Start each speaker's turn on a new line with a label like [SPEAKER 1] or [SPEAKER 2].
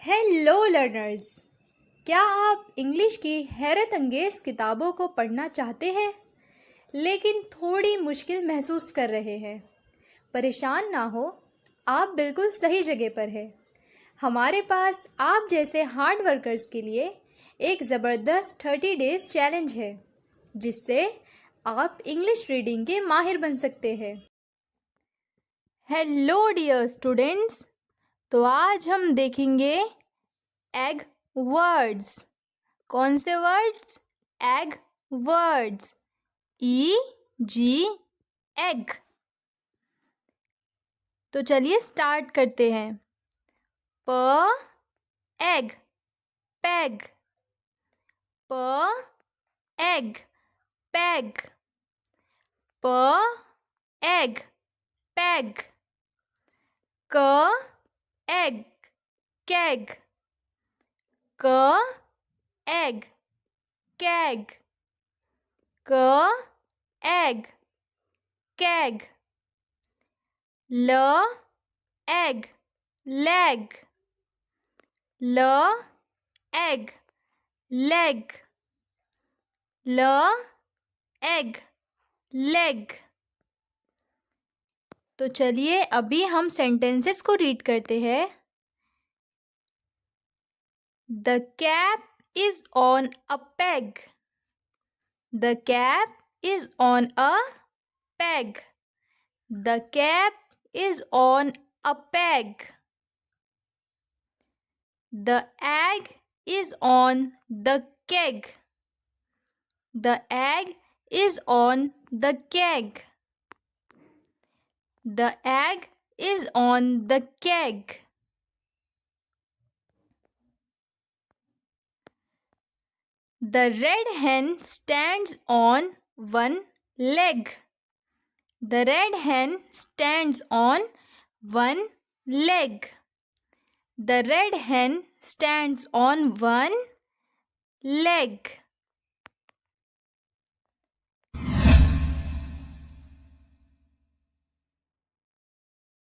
[SPEAKER 1] Hello learners, क्या आप English की हैरत अंगेज़ किताबों को पढ़ना चाहते हैं लेकिन थोड़ी मुश्किल महसूस कर रहे हैं? परेशान ना हो, आप बिल्कुल सही जगह पर हैं। हमारे पास आप जैसे हार्ड वर्कर्स के लिए एक ज़बरदस्त 30 डेज़ चैलेंज है जिससे आप इंग्लिश रीडिंग के माहिर बन सकते हैं। हेलो डियर स्टूडेंट्स, तो आज हम देखेंगे एग वर्ड्स। कौन से words? Egg words. E-G egg. तो चलिए स्टार्ट करते हैं। प एग पैग, प एग पैग, प एग पैग, क एग कैग, क एग कैग, क एग कैग, ल एग लैग, ल एग लेग, ल एग लेग। तो चलिए अभी हम सेंटेंसेस को रीड करते हैं। The cap is on a peg. The cap is on a peg. The cap is on a peg. The egg is on the keg. The egg is on the keg. The egg is on the keg. The red hen stands on one leg. The red hen stands on one leg. The red hen stands on one leg.